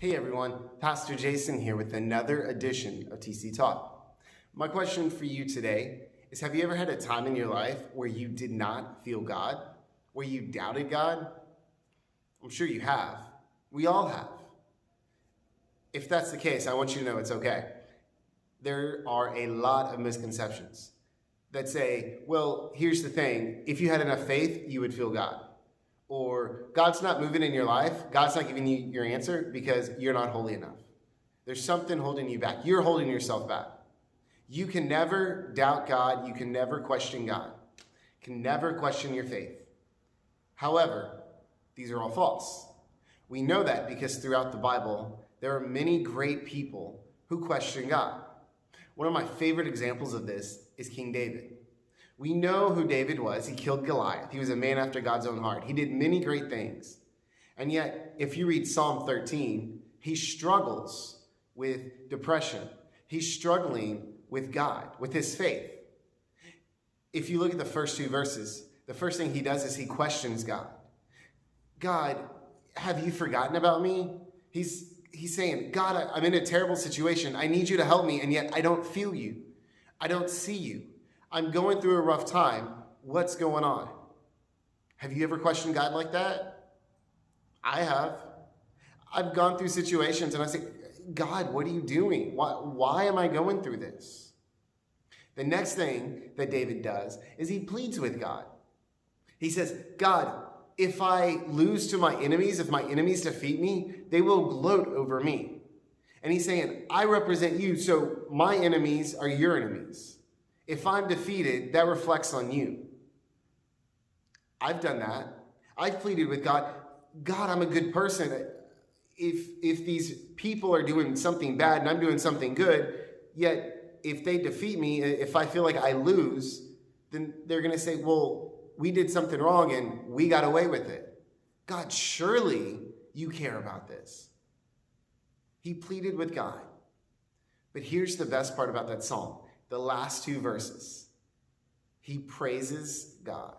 Hey everyone, Pastor Jason here with another edition of TC Talk. My question for you today is, have you ever had a time in your life where you did not feel God? Where you doubted God? I'm sure you have. We all have. If that's the case, I want you to know it's okay. There are a lot of misconceptions that say, well, here's the thing. If you had enough faith, you would feel God. Or God's not moving in your life. God's not giving you your answer because you're not holy enough. There's something holding you back. You're holding yourself back. You can never doubt God. You can never question God. You can never question your faith. However, these are all false. We know that because throughout the Bible, there are many great people who question God. One of my favorite examples of this is King David. We know who David was. He killed Goliath. He was a man after God's own heart. He did many great things. And yet, if you read Psalm 13, he struggles with depression. He's struggling with God, with his faith. If you look at the first two verses, the first thing he does is he questions God. God, have you forgotten about me? He's saying, God, I'm in a terrible situation. I need you to help me, and yet I don't feel you. I don't see you. I'm going through a rough time. What's going on? Have you ever questioned God like that? I have. I've gone through situations and I say, God, what are you doing? Why am I going through this? The next thing that David does is he pleads with God. He says, God, if I lose to my enemies, if my enemies defeat me, they will gloat over me. And he's saying, I represent you, so my enemies are your enemies. If I'm defeated, that reflects on you. I've done that. I've pleaded with God. God, I'm a good person. If these people are doing something bad and I'm doing something good, yet if they defeat me, if I feel like I lose, then they're going to say, well, we did something wrong and we got away with it. God, surely you care about this. He pleaded with God. But here's the best part about that psalm. The last two verses, he praises God.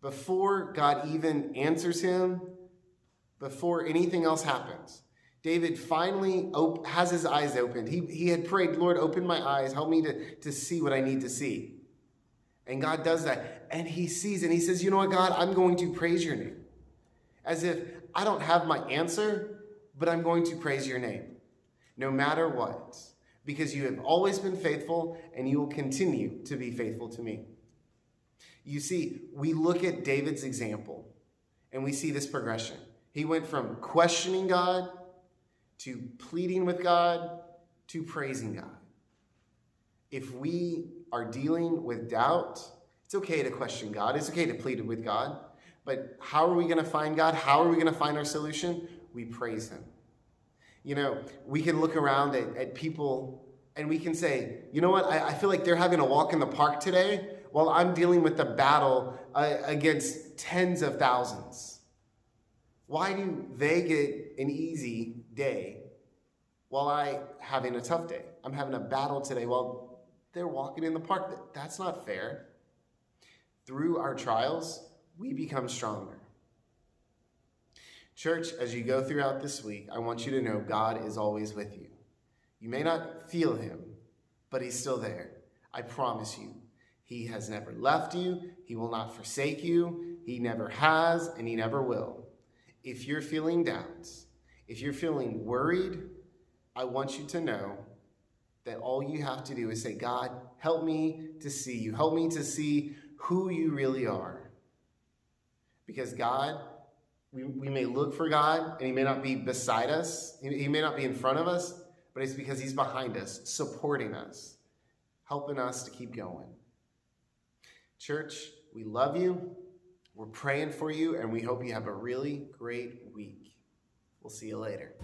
Before God even answers him, before anything else happens, David finally has his eyes opened. He had prayed, Lord, open my eyes, help me to see what I need to see. And God does that. And he sees and he says, you know what, God, I'm going to praise your name. As if I don't have my answer, but I'm going to praise your name. No matter what. Because you have always been faithful and you will continue to be faithful to me. You see, we look at David's example and we see this progression. He went from questioning God to pleading with God to praising God. If we are dealing with doubt, it's okay to question God. It's okay to plead with God. But how are we going to find God? How are we going to find our solution? We praise him. You know, we can look around at people and we can say, you know what, I feel like they're having a walk in the park today while I'm dealing with the battle against tens of thousands. Why do they get an easy day while I'm having a tough day? I'm having a battle today while they're walking in the park. That's not fair. Through our trials, we become stronger. Church, as you go throughout this week, I want you to know God is always with you. You may not feel him, but he's still there. I promise you. He has never left you. He will not forsake you. He never has, and he never will. If you're feeling doubts, if you're feeling worried, I want you to know that all you have to do is say, God, help me to see you. Help me to see who you really are. Because God, we may look for God, and he may not be beside us. He may not be in front of us, but it's because he's behind us, supporting us, helping us to keep going. Church, we love you. We're praying for you, and we hope you have a really great week. We'll see you later.